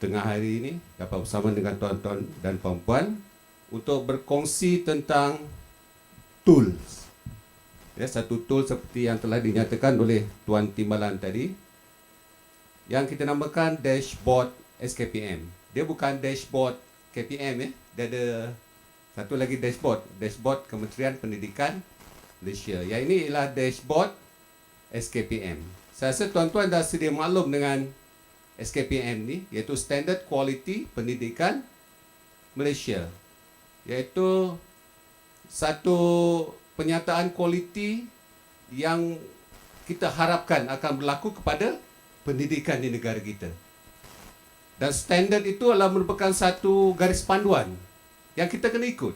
tengah hari ini dapat bersama dengan tuan-tuan dan puan-puan untuk berkongsi tentang tools. Ya, satu tool seperti yang telah dinyatakan oleh Tuan Timbalan tadi, yang kita namakan dashboard SKPM. Dia bukan dashboard KPM, dia ada satu lagi dashboard Kementerian Pendidikan Malaysia. Yang ini ialah dashboard SKPM. Saya rasa tuan-tuan dah sedia maklum dengan SKPM ni, iaitu Standard Quality Pendidikan Malaysia, iaitu satu penyataan kualiti yang kita harapkan akan berlaku kepada pendidikan di negara kita. Dan standard itu adalah merupakan satu garis panduan yang kita kena ikut.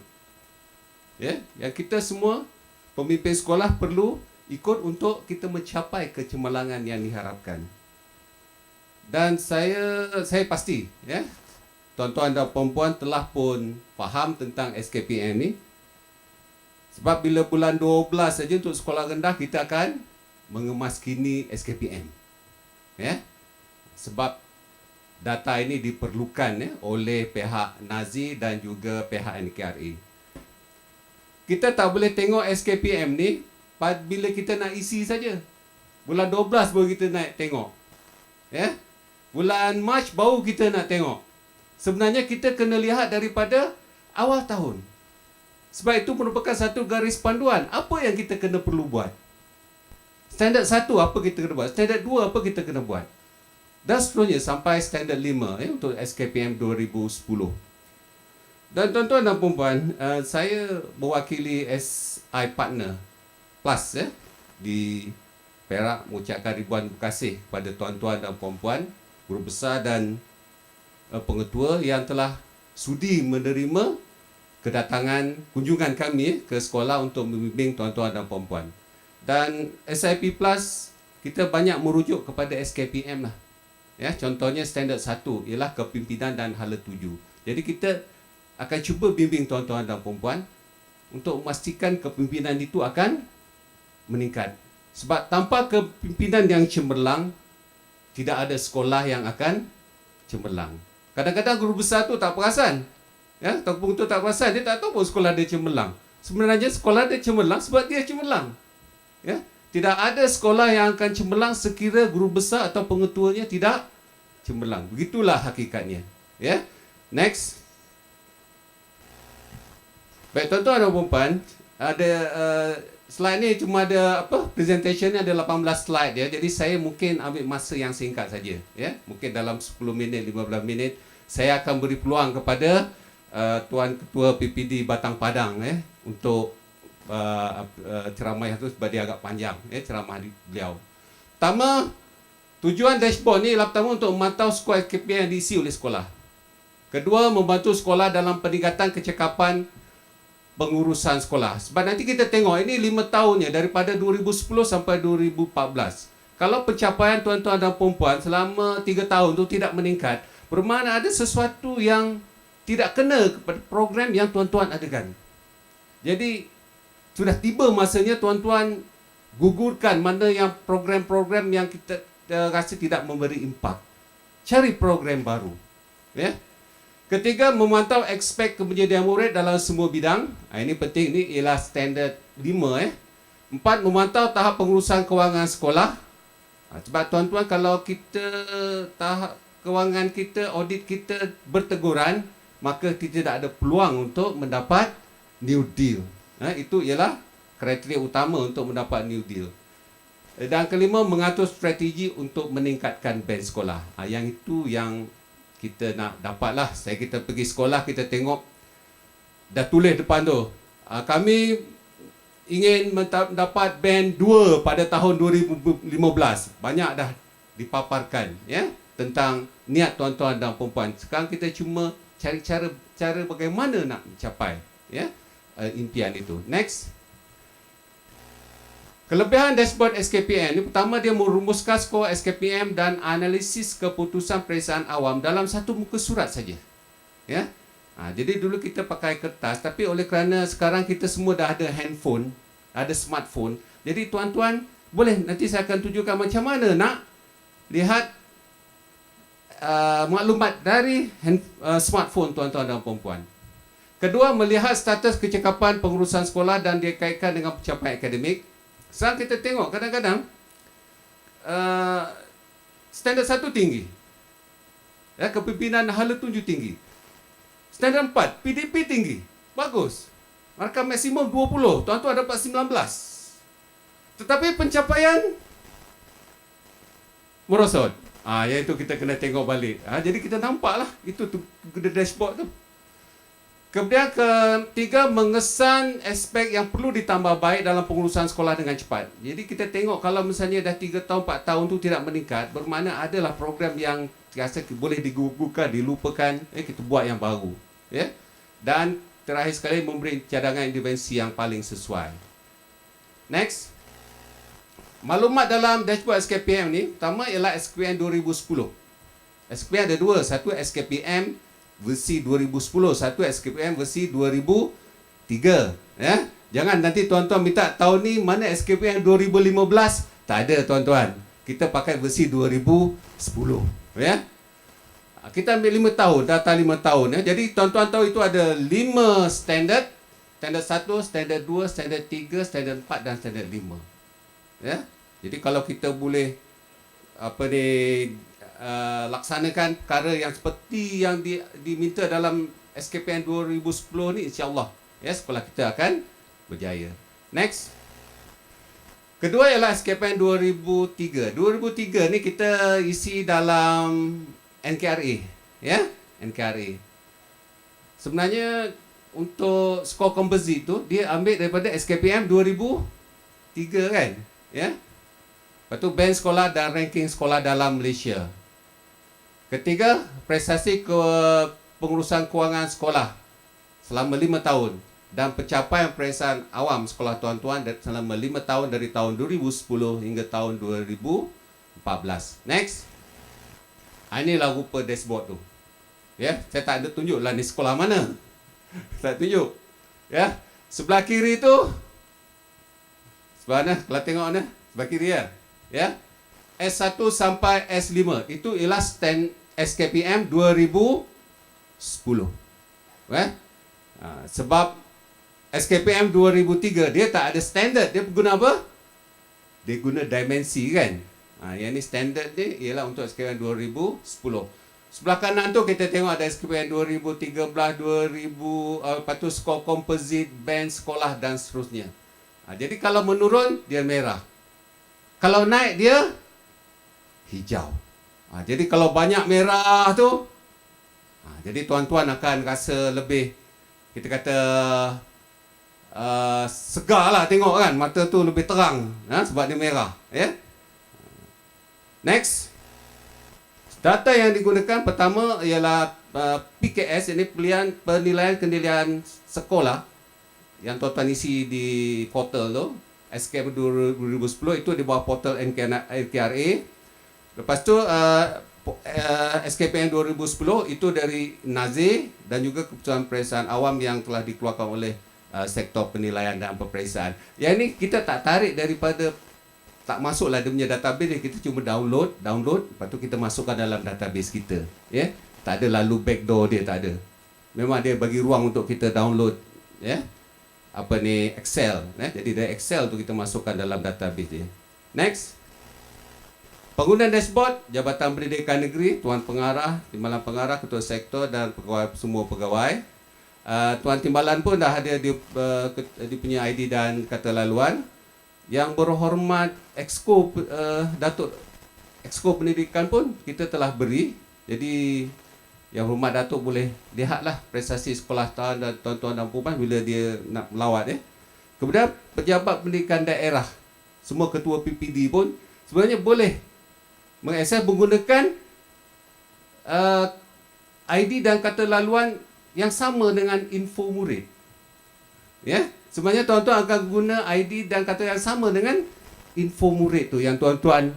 Ya, yang kita semua pemimpin sekolah perlu ikut untuk kita mencapai kecemerlangan yang diharapkan. Dan saya pasti, ya, tuan-tuan dan puan-puan telah pun faham tentang SKPM ni. Sebab bila bulan 12 saja untuk sekolah rendah kita akan mengemaskini SKPM. Ya. Sebab data ini diperlukan, ya, oleh pihak NAZI dan juga pihak NKRA. Kita tak boleh tengok SKPM ni bila kita nak isi saja. Bulan 12 baru kita nak tengok. Ya. Bulan Mac baru kita nak tengok. Sebenarnya kita kena lihat daripada awal tahun. Sebab itu merupakan satu garis panduan. Apa yang kita kena perlu buat? Standard 1 apa kita kena buat? Standard 2 apa kita kena buat? Dan seterusnya sampai standard 5, ya, untuk SKPM 2010. Dan tuan-tuan dan puan-puan, saya mewakili SI Partner Plus, ya, di Perak, mengucapkan ribuan terima kasih kepada tuan-tuan dan puan-puan, guru besar dan pengetua yang telah sudi menerima kedatangan kunjungan kami ke sekolah untuk membimbing tuan-tuan dan puan-puan. Dan SIP Plus kita banyak merujuk kepada SKPM lah. Ya, contohnya standard 1 ialah kepimpinan dan hala 7. Jadi kita akan cuba bimbing tuan-tuan dan puan-puan untuk memastikan kepimpinan itu akan meningkat. Sebab tanpa kepimpinan yang cemerlang, tidak ada sekolah yang akan cemerlang. Kadang-kadang guru besar tu tak perasan. Ya, ataupun tu tak perasan, dia tak tahu pun sekolah dia cemerlang. Sebenarnya sekolah dia cemerlang sebab dia cemerlang. Ya, tidak ada sekolah yang akan cemerlang sekira guru besar atau pengetuanya tidak cemerlang. Begitulah hakikatnya. Ya. Next. Baik, tuan-tuan dan puan-puan, ada slide ni cuma ada presentation ni ada 18 slide, ya. Jadi saya mungkin ambil masa yang singkat saja, ya. Mungkin dalam 10 minit, 15 minit saya akan beri peluang kepada Tuan Ketua PPD Batang Padang, ya, untuk ceramah itu sebab dia agak panjang, ya, ceramah beliau. Pertama, tujuan dashboard ni ialah pertama untuk memantau skor SKPM yang diisi oleh sekolah. Kedua, membantu sekolah dalam peningkatan kecekapan pengurusan sekolah. Sebab nanti kita tengok ini 5 tahunnya daripada 2010 sampai 2014. Kalau pencapaian tuan-tuan dan puan-puan selama 3 tahun itu tidak meningkat, bermakna ada sesuatu yang tidak kena kepada program yang tuan-tuan adakan. Jadi sudah tiba masanya tuan-tuan gugurkan mana yang program-program yang kita rasa tidak memberi impak. Cari program baru. Ya. Ketiga, memantau aspek kepenyediaan murid dalam semua bidang. Ini penting, ini ialah standard 5. 4, memantau tahap pengurusan kewangan sekolah. Sebab tuan-tuan, kalau kita tahap kewangan kita, audit kita berteguran, maka kita tidak ada peluang untuk mendapat new deal. Itu ialah kriteria utama untuk mendapat new deal. Dan kelima, mengatur strategi untuk meningkatkan band sekolah. Yang itu yang kita nak dapatlah. Kita pergi sekolah, kita tengok dah tulis depan tu, kami ingin mendapat band 2 pada tahun 2015. Banyak dah dipaparkan, ya, tentang niat tuan-tuan dan puan-puan. Sekarang kita cuma cari cara bagaimana nak mencapai, ya, impian itu. Next. Kelebihan dashboard SKPM ini, pertama, dia merumuskan skor SKPM dan analisis keputusan periksaan awam dalam satu muka surat saja. Ya. Jadi dulu kita pakai kertas, tapi oleh kerana sekarang kita semua dah ada handphone, ada smartphone. Jadi tuan-tuan, boleh nanti saya akan tunjukkan macam mana nak lihat maklumat dari smartphone tuan-tuan dan puan-puan. Kedua, melihat status kecekapan pengurusan sekolah dan dikaitkan dengan pencapaian akademik. Sekarang kita tengok kadang-kadang standard 1 tinggi. Ya, kepimpinan hala tunjuk tinggi. Standard 4, PDP tinggi. Bagus. Markah maksimum 20, tuan-tuan dapat 19. Tetapi pencapaian merosot. Yang itu kita kena tengok balik. Jadi kita nampaklah itu tu dashboard tu. Kemudian ketiga, mengesan aspek yang perlu ditambah baik dalam pengurusan sekolah dengan cepat. Jadi kita tengok kalau misalnya dah 3 tahun, 4 tahun tu tidak meningkat, bermakna adalah program yang rasa boleh digugurkan, dilupakan, kita buat yang baru. Ya? Dan terakhir sekali, memberi cadangan intervensi yang paling sesuai. Next. Maklumat dalam dashboard SKPM ni, pertama ialah SKPM 2010. SKPM ada dua, satu SKPM versi 2010, satu SKPM versi 2003. Ya? Jangan nanti tuan-tuan minta tahun ni mana SKPM 2015, tak ada tuan-tuan. Kita pakai versi 2010. Ya? Kita ambil 5 tahun, data 5 tahun. Ya? Jadi tuan-tuan tahu itu ada 5 standard. Standard 1, standard 2, standard 3, standard 4 dan standard 5. Ya? Jadi kalau kita boleh laksanakan perkara yang seperti yang diminta dalam SKPM 2010 ni, insya-Allah ya, sekolah kita akan berjaya. Next. Kedua ialah SKPM 2003. 2003 ni kita isi dalam NKRA, ya, NKRA. Sebenarnya untuk skor komposit tu dia ambil daripada SKPM 2003 kan, ya. Lepas tu band sekolah dan ranking sekolah dalam Malaysia. Ketiga, prestasi pengurusan kewangan sekolah selama 5 tahun dan pencapaian perasaan awam sekolah tuan-tuan selama 5 tahun dari tahun 2010 hingga tahun 2014. Next. Inilah rupa dashboard tu. Ya, saya tak ada tunjuklah ni sekolah mana. Tak tunjuk. Ya, sebelah kiri tu sebelah mana? Kalau tengok mana? Sebelah kiri ya. Ya. S1 sampai S5 itu ialah SKPM 2010. Sebab SKPM 2003 dia tak ada standard, dia guna apa? Dia guna dimensi kan. Yang ni standard dia ialah untuk SKPM 2010. Sebelah kanan tu kita tengok ada SKPM 2013, 2000, lepas tu skor komposit, band sekolah dan seterusnya. Jadi kalau menurun dia merah. Kalau naik dia hijau. Jadi kalau banyak merah tu, jadi tuan-tuan akan rasa lebih, kita kata segar lah tengok kan, mata tu lebih terang sebab dia merah. Ya. Next. Data yang digunakan pertama ialah PKS, ini penilaian kendirian sekolah yang tuan-tuan isi di portal tu. SKPM 2010 itu di bawah portal NKRA. Lepas tu SKPM 2010 itu dari Nazir dan juga keputusan perasaan awam yang telah dikeluarkan oleh sektor penilaian dan peperiksaan. Yang ini kita tak tarik daripada, tak masuklah dia punya database, kita cuma download, lepas tu kita masukkan dalam database kita. Ya, tak ada lalu backdoor dia, tak ada. Memang dia bagi ruang untuk kita download, ya. Excel, jadi dari Excel tu kita masukkan dalam database dia. Next. Penggunaan dashboard Jabatan Pendidikan Negeri, Tuan Pengarah, Timbalan Pengarah, Ketua Sektor dan pegawai, semua pegawai. Tuan Timbalan pun dah ada dia punya ID dan kata laluan. Yang berhormat Exco Datuk Exco Pendidikan pun kita telah beri. Jadi Yang Hormat Datuk boleh lihatlah prestasi sekolah tahun dan tuan-tuan dan puan bila dia nak melawat. Kemudian pejabat pendidikan daerah, semua ketua PPD pun sebenarnya boleh mengakses menggunakan ID dan kata laluan yang sama dengan info murid. Ya, sebenarnya tuan-tuan akan guna ID dan kata yang sama dengan info murid tu yang tuan-tuan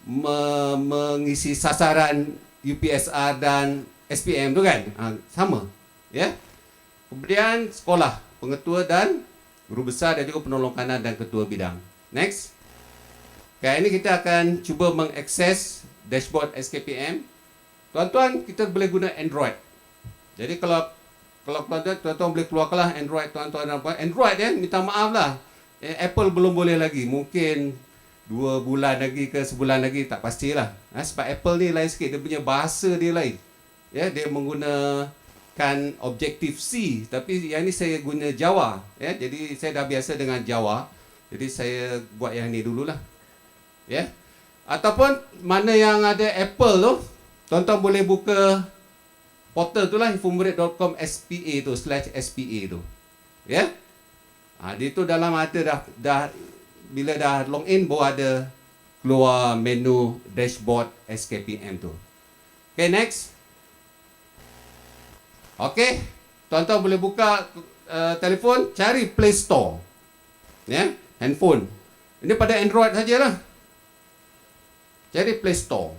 mengisi sasaran UPSR dan SPM tu kan, sama, ya. Kemudian sekolah, pengetua dan guru besar dan juga penolong kanan dan ketua bidang. Next. Okay, ini kita akan cuba mengakses dashboard SKPM. Tuan-tuan, kita boleh guna Android. Jadi kalau tuan-tuan boleh keluarkanlah Android tuan-tuan apa? Android minta maaf lah. Apple belum boleh lagi. Mungkin 2 bulan lagi ke sebulan lagi, tak pastilah. Sebab Apple ni lain sikit, dia punya bahasa dia lain. Dia menggunakan Objective-C, tapi yang ni saya guna Java. Jadi saya dah biasa dengan Java. Jadi saya buat yang ni dululah. Ataupun mana yang ada Apple tu, tuan-tuan boleh buka portal tu lah, infomurid.com SPA tu, /SPA tu. Dia tu dalam ada dah bila dah login baru ada keluar menu dashboard SKPM tu. Okay, next. Okay, tuan-tuan boleh buka telefon, cari Play Store. Handphone. Ini pada Android sajalah. Cari Play Store.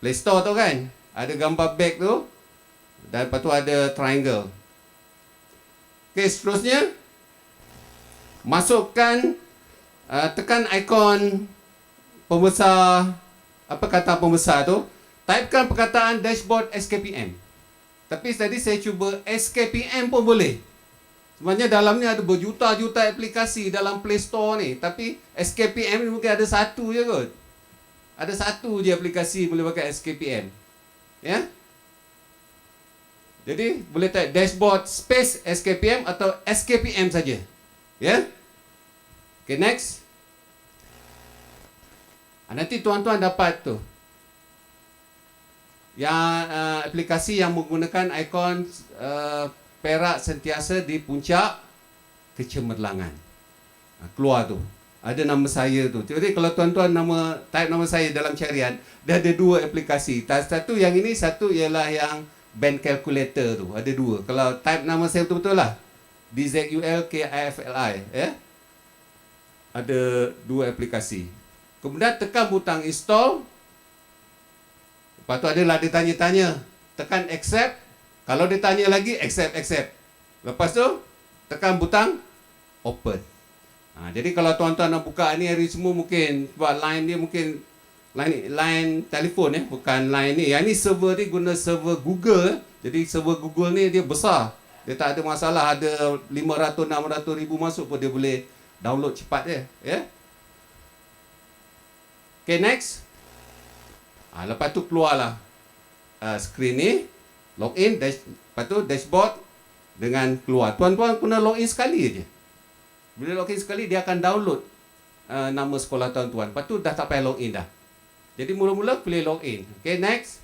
Play Store tu kan, ada gambar bag tu, dan lepas tu ada triangle. Okay, seterusnya masukkan, tekan ikon pembesar, apa kata pembesar tu, typekan perkataan dashboard SKPM. Tapi tadi saya cuba SKPM pun boleh. Sebenarnya dalam ni ada berjuta-juta aplikasi dalam Play Store ni, tapi SKPM ni mungkin ada satu je kot. Ada satu je aplikasi boleh pakai SKPM. Jadi boleh type dashboard space SKPM atau SKPM saja. Okay, next. Nanti tuan-tuan dapat tu yang aplikasi yang menggunakan ikon perak sentiasa di puncak kecemerlangan. Keluar tu. Ada nama saya tu. Jadi kalau tuan-tuan type nama saya dalam carian, dah ada 2 aplikasi. Satu yang ini, satu ialah yang band calculator tu. Ada 2. Kalau type nama saya betul-betul lah, DZULKIFLI. Ada 2 aplikasi. Kemudian tekan butang install. Lepas tu adalah dia tanya-tanya. Tekan accept. Kalau dia tanya lagi, accept. Lepas tu tekan butang open. Jadi kalau tuan-tuan nak buka ni hari semua, mungkin sebab line dia mungkin line telefon bukan line ni. Yang ni server ni guna server Google. Jadi server Google ni dia besar. Dia tak ada masalah, ada 500-600 ribu masuk pun dia boleh download cepat dia. Okay, next. Lepas tu keluarlah screen ni, login, lepas tu dashboard dengan keluar. Tuan-tuan kena login sekali aja. Bila login sekali, dia akan download nama sekolah tuan-tuan. Lepas tu dah tak payah login dah. Jadi mula-mula boleh login. Okay, next.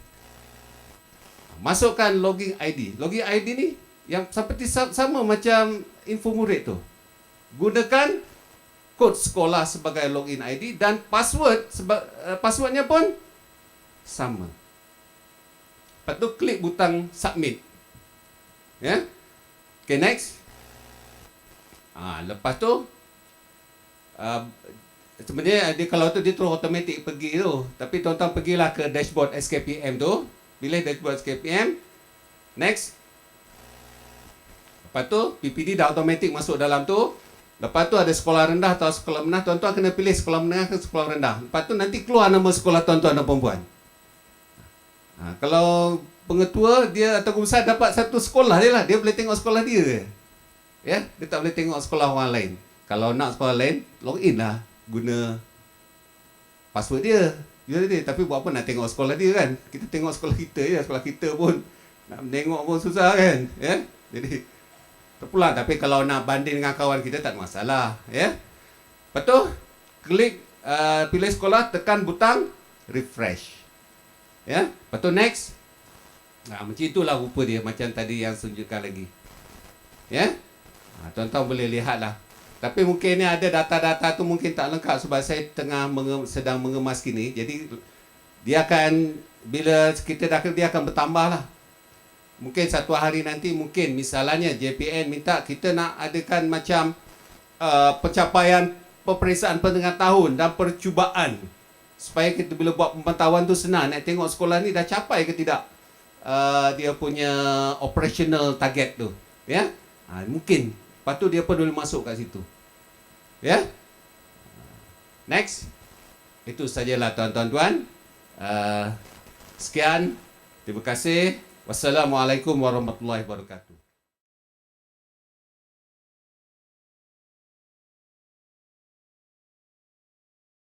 Masukkan login ID. Login ID ni yang seperti sama macam Infomurid tu. Gunakan kod sekolah sebagai login ID dan passwordnya pun sama. Lepas tu klik butang submit. Okay, next. Lepas tu sebenarnya dia kalau tu dia terus automatik pergi tu. Tapi tuan-tuan pergilah ke dashboard SKPM tu. Pilih dashboard SKPM. Next. Lepas tu PPD dah automatik masuk dalam tu. Lepas tu ada sekolah rendah atau sekolah menengah. Tuan-tuan kena pilih sekolah menengah ke sekolah rendah. Lepas tu nanti keluar nama sekolah tuan-tuan dan perempuan. Kalau pengetua dia atau guru besar dapat satu sekolah je lah. Dia boleh tengok sekolah dia je. Dia tak boleh tengok sekolah orang lain. Kalau nak sekolah lain, login lah. Guna password dia. Tapi buat apa nak tengok sekolah dia kan? Kita tengok sekolah kita je. Sekolah kita pun nak tengok pun susah kan? Jadi terpulang. Tapi kalau nak banding dengan kawan kita, tak ada masalah. Lepas tu klik pilih sekolah, tekan butang refresh. Lepas tu next. Macam itulah rupa dia. Macam tadi yang tunjukkan lagi. Tuan-tuan boleh lihat lah. Tapi mungkin ni ada data-data tu mungkin tak lengkap sebab saya sedang mengemas kini. Jadi dia akan, bila kita dah, dia akan bertambah lah. Mungkin satu hari nanti, mungkin misalnya JPN minta kita nak adakan macam pencapaian peperiksaan pertengahan tahun dan percubaan. Supaya kita bila buat pemantauan tu senang nak tengok sekolah ni dah capai ke tidak dia punya operational target tu. Mungkin. Lepas tu dia pun boleh masuk kat situ. Next. Itu sajalah tuan-tuan. Sekian, terima kasih. Wassalamualaikum warahmatullahi wabarakatuh.